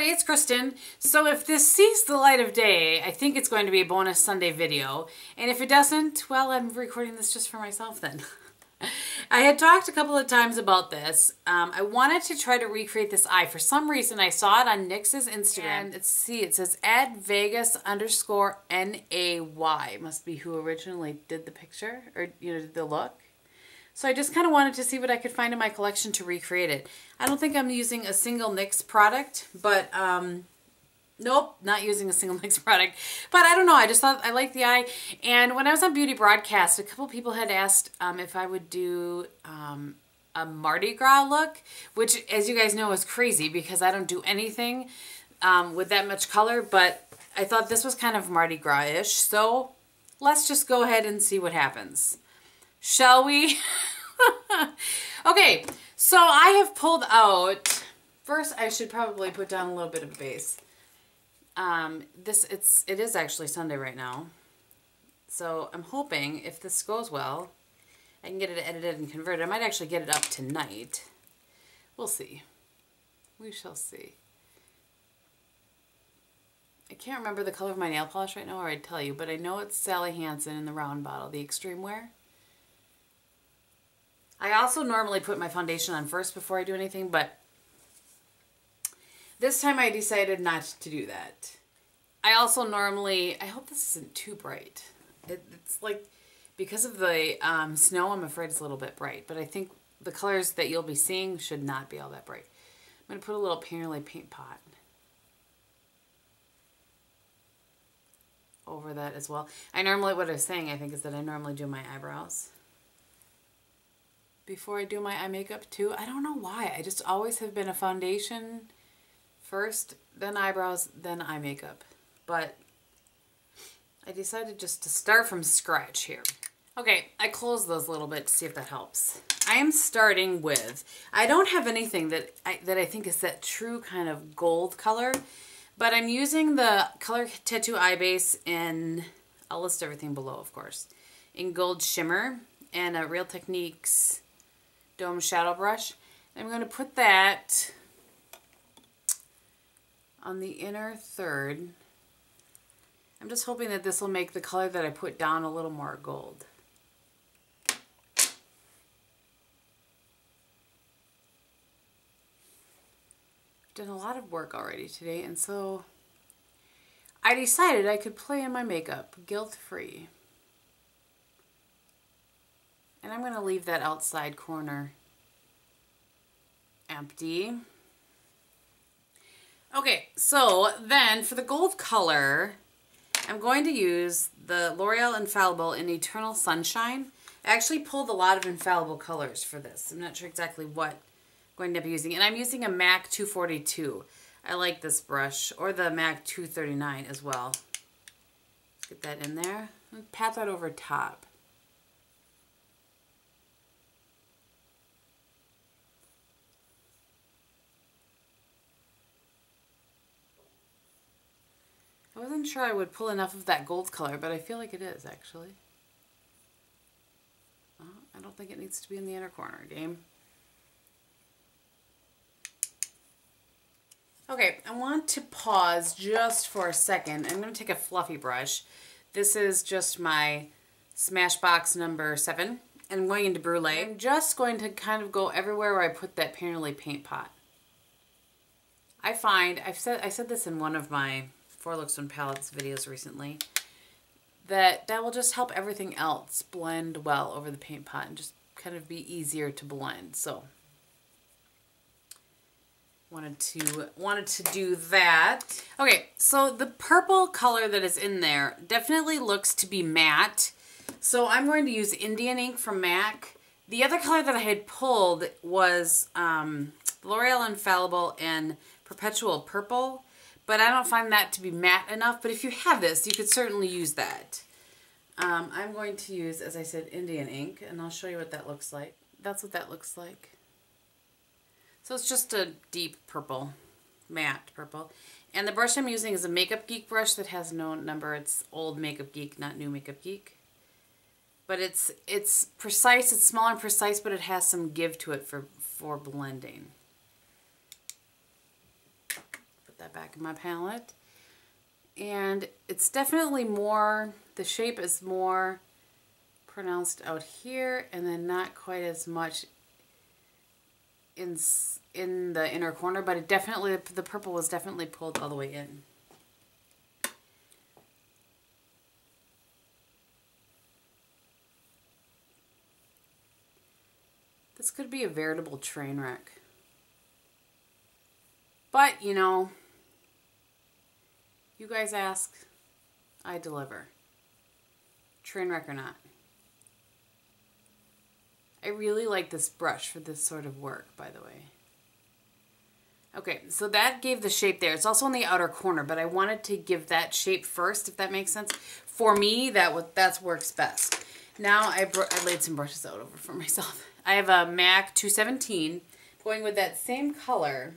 everybody, it's Kristin. So if this sees the light of day, I think it's going to be a bonus Sunday video. And if it doesn't, well, I'm recording this just for myself then. I had talked a couple of times about this. I wanted to try to recreate this eye. For some reason, I saw it on Nyx's Instagram. And let's see, it says @Vegas_NAY. Must be who originally did the picture or, you know, did the look. So I just kind of wanted to see what I could find in my collection to recreate it. I don't think I'm using a single NYX product, but nope, not using a single NYX product. But I don't know, I just thought I liked the eye. And when I was on Beauty Broadcast, a couple people had asked if I would do a Mardi Gras look, which, as you guys know, is crazy because I don't do anything with that much color. But I thought this was kind of Mardi Gras-ish, so let's just go ahead and see what happens. Shall we? Okay, so I have pulled out, first I should probably put down a little bit of a base. It is actually Sunday right now. So I'm hoping if this goes well, I can get it edited and converted. I might actually get it up tonight. We'll see. We shall see. I can't remember the color of my nail polish right now, or I'd tell you, but I know it's Sally Hansen in the round bottle, the Extreme Wear. I also normally put my foundation on first before I do anything, but this time I decided not to do that. I also normally, I hope this isn't too bright. It's like, because of the snow, I'm afraid it's a little bit bright, but I think the colors that you'll be seeing should not be all that bright. I'm going to put a little Painterly paint pot over that as well. What I was saying, I think, is that I normally do my eyebrows before I do my eye makeup too. I don't know why. I just always have been a foundation first, then eyebrows, then eye makeup. But I decided just to start from scratch here. Okay, I closed those a little bit to see if that helps. I am starting with, I don't have anything that I think is that true kind of gold color, but I'm using the Color Tattoo Eye Base in, I'll list everything below of course, in Gold Shimmer and a Real Techniques Dome Shadow Brush. I'm going to put that on the inner third. I'm just hoping that this will make the color that I put down a little more gold. Done a lot of work already today, and so I decided I could play in my makeup guilt-free. And I'm going to leave that outside corner empty. Okay, so then for the gold color, I'm going to use the L'Oreal Infallible in Eternal Sunshine. I actually pulled a lot of Infallible colors for this. I'm not sure exactly what I'm going to be using. And I'm using a MAC 242. I like this brush, or the MAC 239 as well. Let's get that in there. And pat that over top. I wasn't sure I would pull enough of that gold color, but I feel like it is actually. Oh, I don't think it needs to be in the inner corner, game. Okay, I want to pause just for a second. I'm going to take a fluffy brush. This is just my Smashbox number 7, and I'm going into Brule. I'm just going to kind of go everywhere where I put that Painterly paint pot. I find, I said this in one of my 4 Looks on Palettes videos recently, that will just help everything else blend well over the paint pot and just kind of be easier to blend. So wanted to do that. Okay, so the purple color that is in there definitely looks to be matte. So I'm going to use Indian ink from MAC. The other color that I had pulled was L'Oreal Infallible in Perpetual Purple. But I don't find that to be matte enough. But if you have this, you could certainly use that. I'm going to use, as I said, Indian ink. And I'll show you what that looks like. That's what that looks like. So it's just a deep purple, matte purple. And the brush I'm using is a Makeup Geek brush that has no number. It's old Makeup Geek, not new Makeup Geek. But it's precise. It's small and precise, but it has some give to it for blending. that back in my palette. And it's definitely more, the shape is more pronounced out here, and then not quite as much in the inner corner, but it definitely, the purple was definitely pulled all the way in. This could be a veritable train wreck. But, you know, you guys ask, I deliver. Train wreck or not. I really like this brush for this sort of work, by the way. Okay, so that gave the shape there. It's also in the outer corner, but I wanted to give that shape first, if that makes sense. For me, that works best. Now I laid some brushes out over for myself. I have a MAC 217, going with that same color.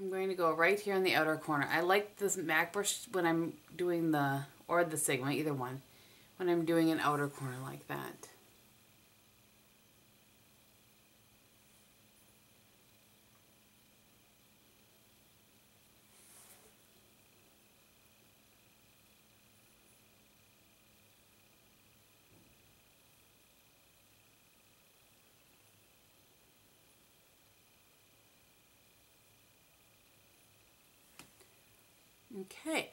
I'm going to go right here in the outer corner. I like this MAC brush when I'm doing or the Sigma, either one, when I'm doing an outer corner like that. Okay.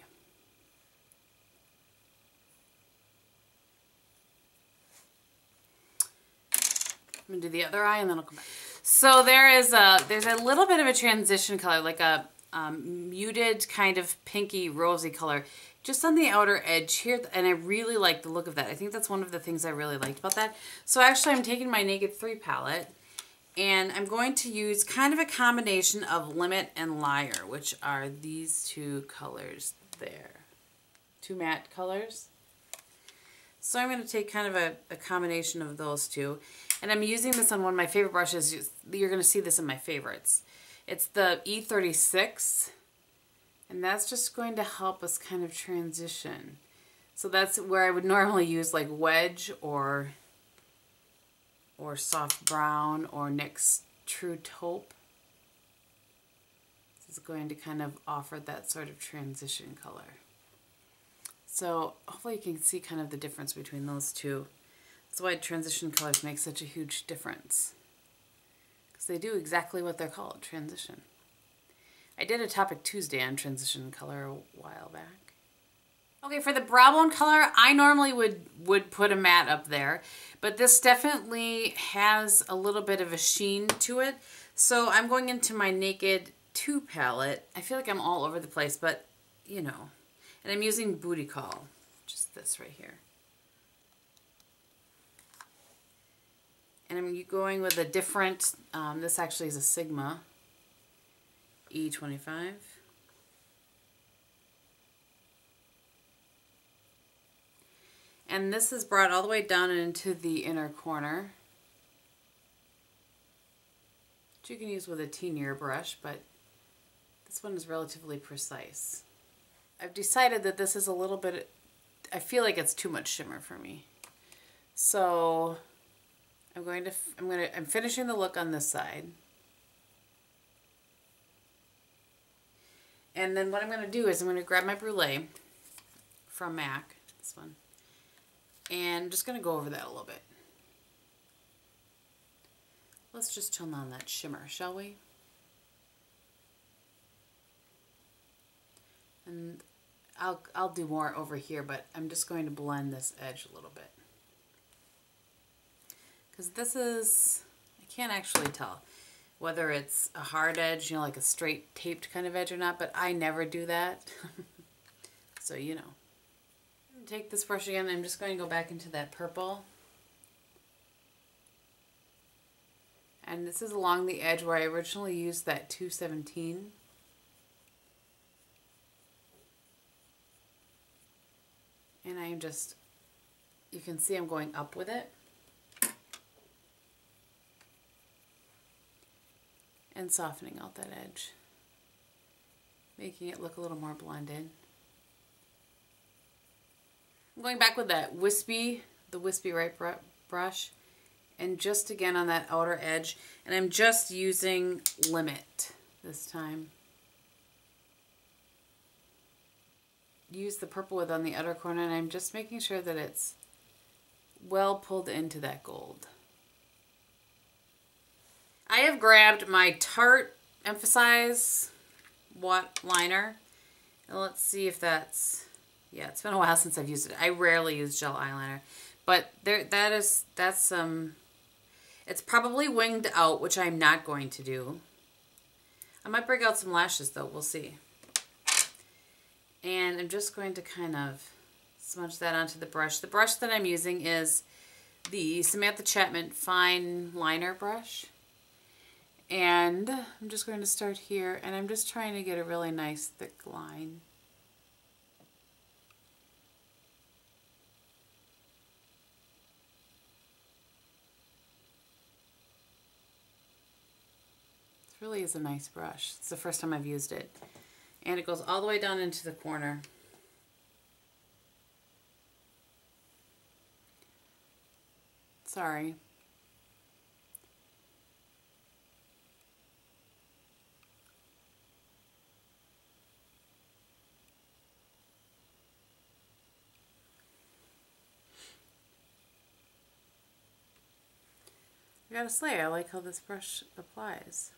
I'm gonna do the other eye and then I'll come back. So there's a little bit of a transition color, like a muted kind of pinky rosy color just on the outer edge here, and I really like the look of that. I think that's one of the things I really liked about that. So actually I'm taking my Naked 3 palette and I'm going to use kind of a combination of Limit and Liar, which are these two colors there. Two matte colors. So I'm going to take kind of a combination of those two. And I'm using this on one of my favorite brushes. You're going to see this in my favorites. It's the E36. And that's just going to help us kind of transition. So that's where I would normally use like Wedge or Soft Brown or NYX True Taupe. This is going to kind of offer that sort of transition color. So hopefully you can see kind of the difference between those two. That's why transition colors make such a huge difference. Because they do exactly what they're called, transition. I did a Topic Tuesday on transition color a while back. Okay, for the brow bone color, I normally would put a matte up there, but this definitely has a little bit of a sheen to it. So I'm going into my Naked 2 palette. I feel like I'm all over the place, but you know. And I'm using Bootycall, just this right here. And I'm going with a different, this actually is a Sigma E25. And this is brought all the way down into the inner corner, which you can use with a teenier brush, but this one is relatively precise. I've decided that this is a little bit, I feel like it's too much shimmer for me. So I'm finishing the look on this side. And then what I'm going to do is I'm going to grab my Brule from MAC, this one, and I'm just going to go over that a little bit. Let's just tone on that shimmer, shall we? And I'll do more over here, but I'm just going to blend this edge a little bit. Because this is, I can't actually tell whether it's a hard edge, you know, like a straight taped kind of edge or not, but I never do that. So, you know. Take this brush again, I'm just going to go back into that purple. And this is along the edge where I originally used that 217. And I'm just, you can see I'm going up with it. And softening out that edge. Making it look a little more blended. I'm going back with that the wispy right brush. and just again on that outer edge. And I'm just using Limit this time. Use the purple with on the outer corner, and I'm just making sure that it's well pulled into that gold. I have grabbed my Tarte EmphasEYES liner, and let's see if that's, yeah, it's been a while since I've used it. I rarely use gel eyeliner, but that's it's probably winged out, which I'm not going to do. I might break out some lashes though, we'll see. And I'm just going to kind of smudge that onto the brush. The brush that I'm using is the Samantha Chapman Fine Liner Brush. And I'm just going to start here, and I'm just trying to get a really nice thick line. This really is a nice brush. It's the first time I've used it. And it goes all the way down into the corner. Sorry. I gotta say, I like how this brush applies.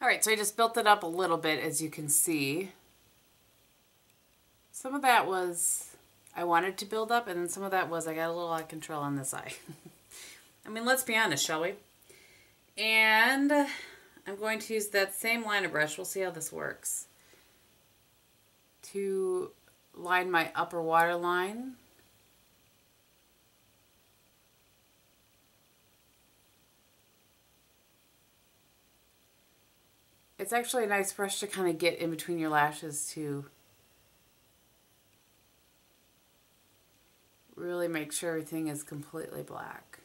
Alright, so I just built it up a little bit, as you can see. Some of that was I wanted to build up, and then some of that was I got a little out of control on this eye. I mean, let's be honest, shall we? And I'm going to use that same liner brush, we'll see how this works, to line my upper waterline. It's actually a nice brush to kind of get in between your lashes to really make sure everything is completely black.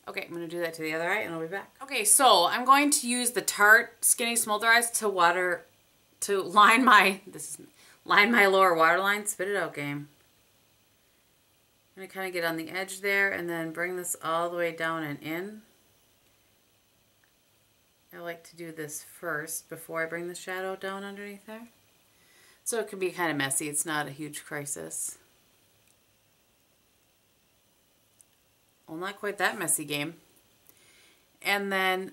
Okay, I'm going to do that to the other eye and I'll be back. Okay, so I'm going to use the Tarte Skinny Smolder Eyes to line my lower waterline. Spit it out, game. I'm going to kind of get on the edge there and then bring this all the way down and in. I like to do this first before I bring the shadow down underneath there. So it can be kind of messy. It's not a huge crisis. Well, not quite that messy, game. And then,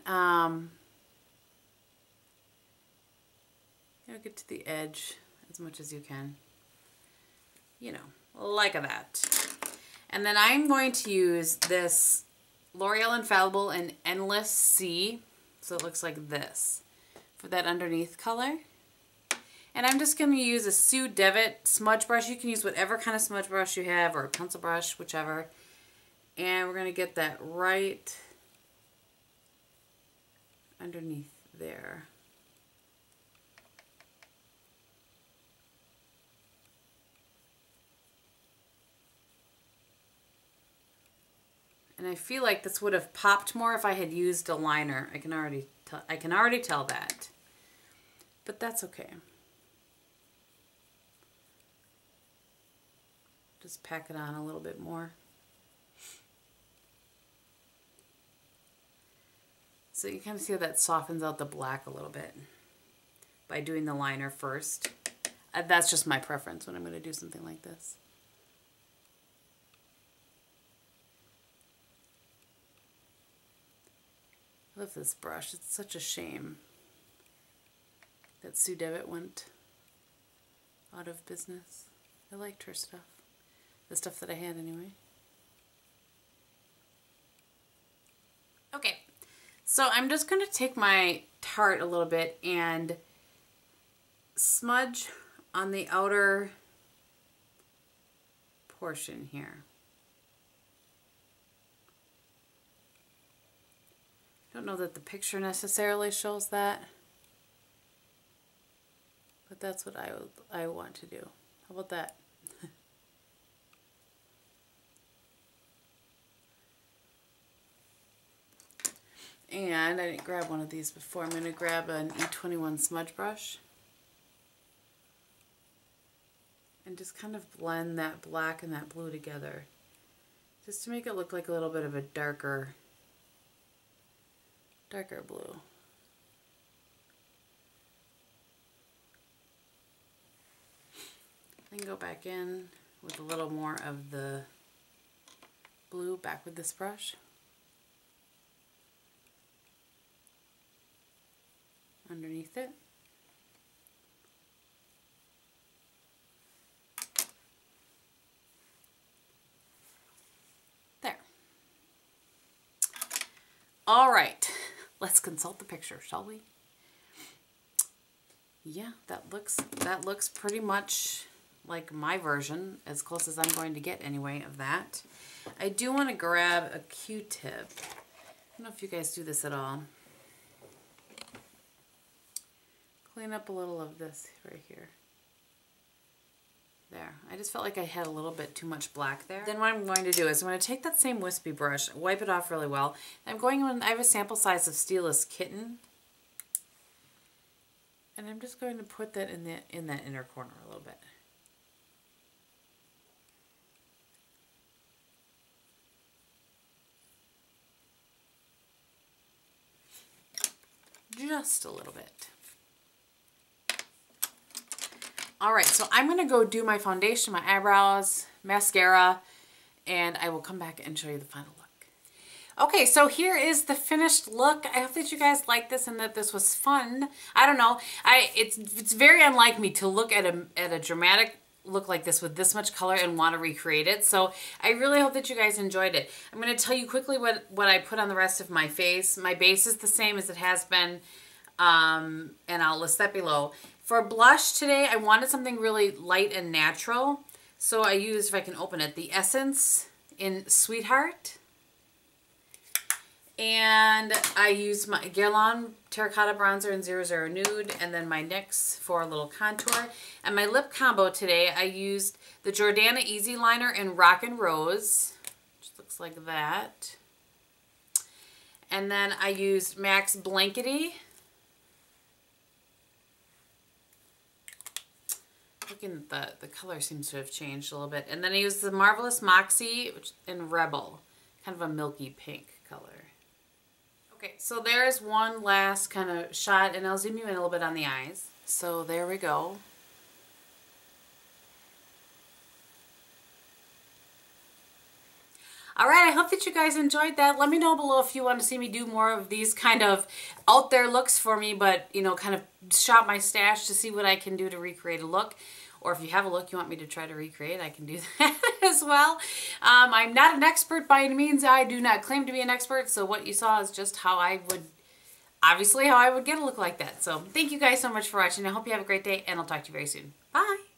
get to the edge as much as you can. You know, like that. And then I'm going to use this L'Oreal Infallible in Endless Sea, so it looks like this, for that underneath color. And I'm just going to use a Sue Devitt smudge brush. You can use whatever kind of smudge brush you have, or a pencil brush, whichever. And we're going to get that right underneath there. And I feel like this would have popped more if I had used a liner. I can already tell that. But that's okay. Just pack it on a little bit more. So you kind of see how that softens out the black a little bit by doing the liner first. That's just my preference when I'm going to do something like this. I love this brush. It's such a shame that Sue Devitt went out of business. I liked her stuff. The stuff that I had anyway. Okay, so I'm just going to take my Tarte a little bit and smudge on the outer portion here. don't know that the picture necessarily shows that, but that's what I want to do. How about that? And I didn't grab one of these before. I'm going to grab an E21 smudge brush and just kind of blend that black and that blue together, just to make it look like a little bit of a darker blue. Then go back in with a little more of the blue back with this brush. Underneath it. There. All right, let's consult the picture, shall we? Yeah, that looks pretty much like my version, as close as I'm going to get anyway of that. I do want to grab a Q-tip. I don't know if you guys do this at all. Clean up a little of this right here. There. I just felt like I had a little bit too much black there. Then what I'm going to do is I'm going to take that same wispy brush, wipe it off really well. I'm going in, I have a sample size of Stila Kitten. And I'm just going to put that in that inner corner a little bit. Just a little bit. All right, so I'm gonna go do my foundation, my eyebrows, mascara, and I will come back and show you the final look. Okay, so here is the finished look. I hope that you guys liked this and that this was fun. I don't know, it's very unlike me to look at a dramatic look like this with this much color and want to recreate it. So I really hope that you guys enjoyed it. I'm going to tell you quickly what I put on the rest of my face. My base is the same as it has been, and I'll list that below. For blush today, I wanted something really light and natural. So I used, if I can open it, the Essence in Sweetheart. And I used my Guerlain Terracotta Bronzer in 00 Nude, and then my NYX for a little contour. And my lip combo today, I used the Jordana Easy Liner in Rock and Rose, which looks like that. And then I used MAC's Blankety. Looking at the color seems to have changed a little bit. And then I used the Marvelous Moxie in Rebel, kind of a milky pink color. Okay, so there's one last kind of shot, and I'll zoom you in a little bit on the eyes. So there we go. All right, I hope that you guys enjoyed that. Let me know below if you want to see me do more of these kind of out there looks for me, but, you know, kind of shop my stash to see what I can do to recreate a look. Or if you have a look you want me to try to recreate, I can do that as well. I'm not an expert by any means. I do not claim to be an expert, so what you saw is just how I would, obviously, how I would get a look like that. So thank you guys so much for watching. I hope you have a great day, and I'll talk to you very soon. Bye!